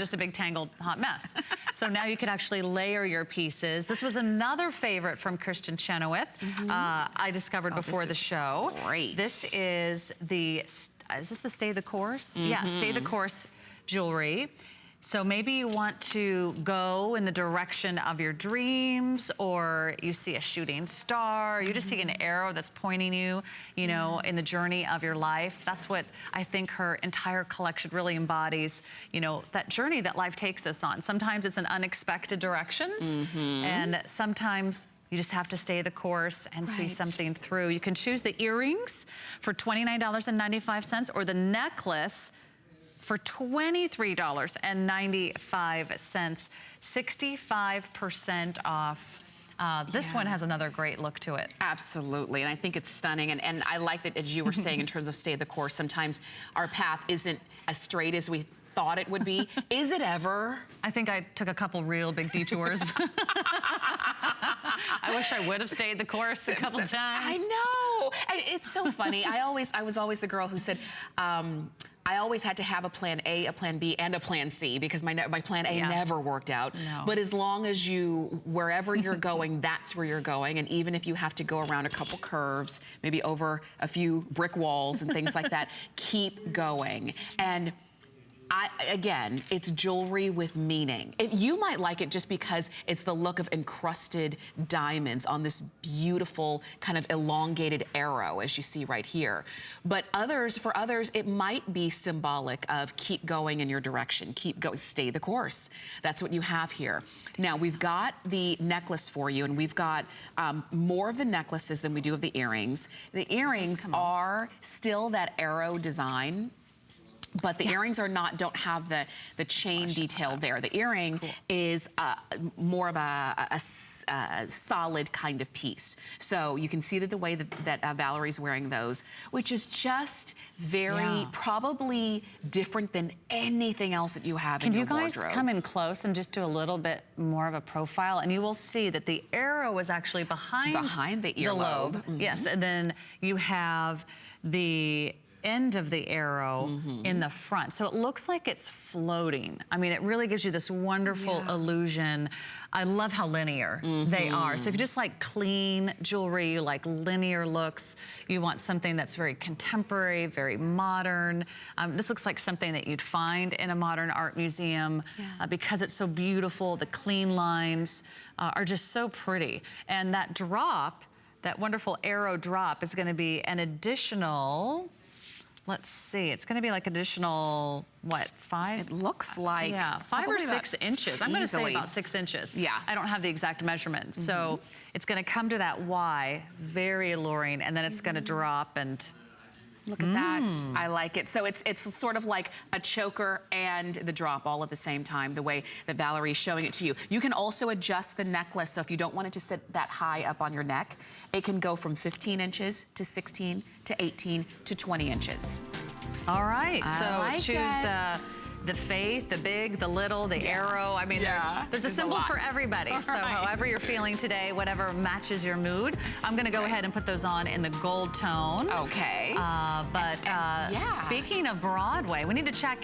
just a big tangled hot mess. So now you could actually layer your pieces. This was another favorite from Kristin Chenoweth. I discovered before the show. Great. This is is this the Stay the Course? Yeah, Stay the Course jewelry. So maybe you want to go in the direction of your dreams, or you see a shooting star, you just see an arrow that's pointing you, you know, in the journey of your life. That's what I think her entire collection really embodies, you know, that journey that life takes us on. Sometimes it's in unexpected directions, and sometimes you just have to stay the course and see something through. You can choose the earrings for $29.95 or the necklace for $23.95, 65% off. This one has another great look to it. Absolutely, and I think it's stunning. And I like that, as you were saying, in terms of stay the course, sometimes our path isn't as straight as we thought it would be. Is it ever? I think I took a couple real big detours. I wish I would have stayed the course a couple times. I know. And it's so funny. I was always the girl who said, I always had to have a plan A, a plan B, and a plan C, because my plan A never worked out. No. But as long as wherever you're going, that's where you're going. And even if you have to go around a couple curves, maybe over a few brick walls and things like that, keep going. And again, it's jewelry with meaning. You might like it just because it's the look of encrusted diamonds on this beautiful kind of elongated arrow, as you see right here. But for others, it might be symbolic of keep going in your direction, keep going, stay the course. That's what you have here. Now, we've got the necklace for you, and we've got more of the necklaces than we do of the earrings. The earrings are still that arrow design, but the earrings don't have the chain detail there. The earring is more of a solid kind of piece. So you can see that the way that Valerie's wearing those, which is just very probably different than anything else that you have in your wardrobe. Can you guys come in close and just do a little bit more of a profile? And you will see that the arrow is actually behind the earlobe. Yes, and then you have the end of the arrow in the front. So it looks like it's floating. I mean, it really gives you this wonderful illusion. I love how linear they are. So if you just like clean jewelry, you like linear looks, you want something that's very contemporary, very modern. This looks like something that you'd find in a modern art museum because it's so beautiful. The clean lines are just so pretty. And that drop, that wonderful arrow drop, is gonna be an additional, let's see, it's gonna be like additional, what, 5? It looks like 5 or 6 inches. I'm gonna say about 6 inches. Yeah. I don't have the exact measurement. So it's gonna come to that Y, very alluring, and then it's gonna drop and look at that. I like it. So it's sort of like a choker and the drop all at the same time, the way that Valerie's showing it to you. You can also adjust the necklace, so if you don't want it to sit that high up on your neck, it can go from 15 inches to 16 to 18 to 20 inches. All right, so choose the faith, the big, the little, the arrow. I mean, there's a symbol for everybody. So however you're feeling today, whatever matches your mood. I'm gonna go ahead and put those on in the gold tone. Okay. Speaking of Broadway, we need to check